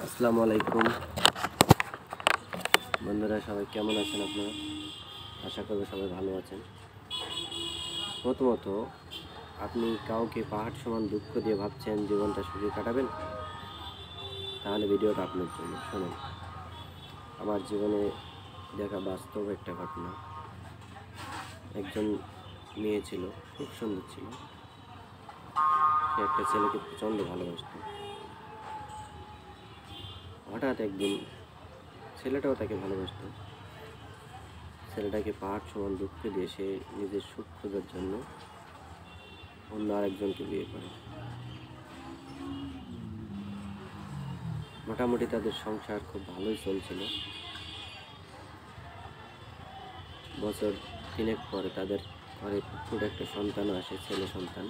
আসসালামু আলাইকুম বন্ধুরা, সবাই কেমন আছেন? আপনারা আশা করব সবাই ভালো আছেন। প্রথমত, আপনি কাউকে পাহাড় সমান দুঃখ দিয়ে ভাবছেন জীবনটা সুখে কাটাবেন, তাহলে ভিডিওটা আপনার জন্য। শুনুন, আমার জীবনে দেখা বাস্তব একটা ঘটনা। একজন মেয়ে ছিল, খুব সুন্দর ছিল। সে একটা ছেলেকে প্রচণ্ড ভালোবাসত। হঠাৎ একদিন ছেলেটাও তাকে ভালোবাসত। ছেলেটাকে পাহাড় সমান দুঃখ দিয়ে সে নিজের সুখ খোঁজার জন্য অন্য আরেকজনকে বিয়ে করে। মোটামুটি তাদের সংসার খুব ভালোই চলছিল। বছর 3 পরে তাদের ঘরে ছোট একটা সন্তান আসে, ছেলে সন্তান।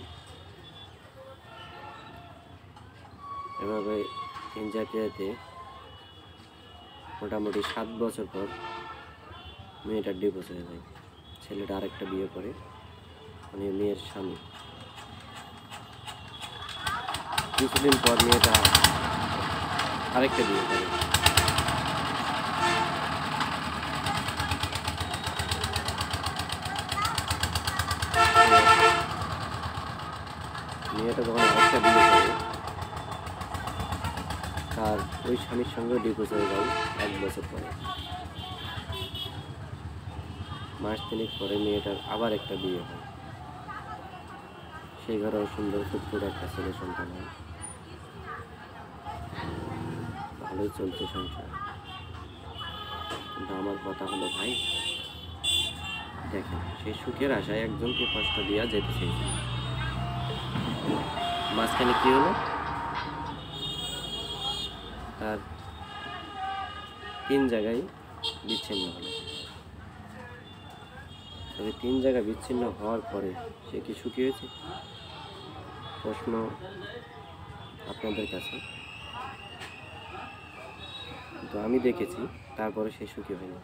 এভাবে দিন যেতে যেতে মোটামুটি 7 বছর পর মেয়েটার ডিভোর্স হয়ে যায়। ছেলেটা আরেকটা বিয়ে করে, মানে মেয়ের স্বামী। কিছুদিন পর মেয়েটা আরেকটা বিয়ে করে। মেয়েটা যখন আরেকটা বিয়ে করে, তার ওই স্বামীর সঙ্গে ডিভোর্স হয়ে যায় 1 বছর পরে। মাস 3 পরে মেয়েটার আবার একটা বিয়ে হয়। সেই ঘরেও সুন্দর ফুটফুট একটা ছেলে সন্তান হয়। ভালোই চলছে সংসার। কিন্তু আমার কথা হলো, ভাই দেখেন, সেই সুখের আশায় একজনকে কষ্ট দিয়া যেতে চেয়েছিল। মাঝখানে কি হলো? তার 3 জায়গায় বিচ্ছিন্ন হলো। তবে 3 জায়গা বিচ্ছিন্ন হওয়ার পরে সে কি সুখী হয়েছে? প্রশ্ন আপনাদের কাছে। কিন্তু আমি দেখেছি তারপরে সে সুখী হয়নি।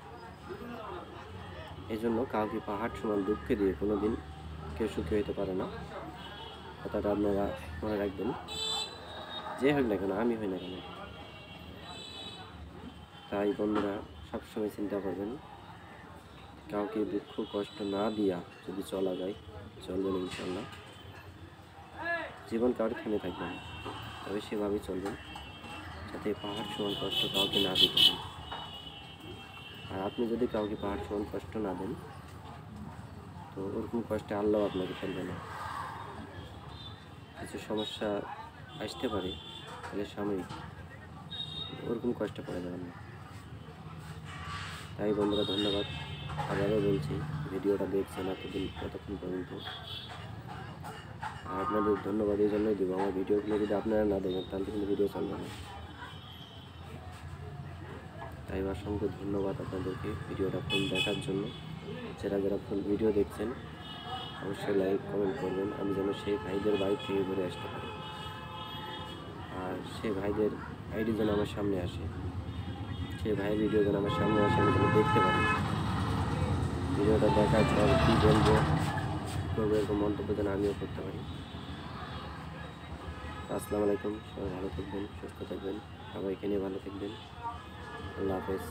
এই জন্য কাউকে পাহাড় সমান দুঃখে দিয়ে কোনোদিন কেউ সুখী হইতে পারে না। কথাটা আপনারা মনে রাখবেন। যে হোক না কেন, আমি হই না কেন। তাই বন্ধুরা, সবসময় চিন্তা করবেন, কাউকে দুঃখ কষ্ট না দিয়া যদি চলা যায়, চলবেন ইনশাল্লাহ। জীবন কাউকে থেমে থাকবে না, তবে সেভাবেই চলবেন যাতে পাহাড় সমান কষ্ট কাউকে না দিতে হয়। আর আপনি যদি কাউকে পাহাড় সমান কষ্ট না দেন, তো ওরকম কষ্টে আল্লাহ আপনাকে ফেলবে না। কিছু সমস্যা আসতে পারে, তাহলে সাময়িক, ওরকম কষ্ট পড়ে যাবেন না। তাই বন্ধুরা, ধন্যবাদ। আবারও বলছি, ভিডিওটা দেখছেন এতক্ষণ পর্যন্ত। আর আপনাদের ধন্যবাদ এই জন্যই দেবো, আমার ভিডিওগুলো যদি আপনারা না দেখেন তাহলে কিন্তু ভিডিও চলবে না। তাই অসংখ্য ধন্যবাদ আপনাদেরকে ভিডিওটা ফুল দেখার জন্য। যারা ফুল ভিডিও দেখছেন অবশ্যই লাইক কমেন্ট করবেন, আমি যেন সেই ভাইদের বাড়ি থেকে ঘুরে আসতে পারি। আর সেই ভাইদের আইডি যেন আমার সামনে আসে, সেই ভাইয়ের ভিডিও যেন আমার সামনে আসে, আমি যেন দেখতে পারি। ভিডিওটা দেখার পর কী বলবো এরকম মন্তব্য যেন আমিও করতে পারি। আসসালামু আলাইকুম, সবাই ভালো থাকবেন, সুস্থ থাকবেন, সবাইকে নিয়ে ভালো থাকবেন। আল্লাহ হাফেজ।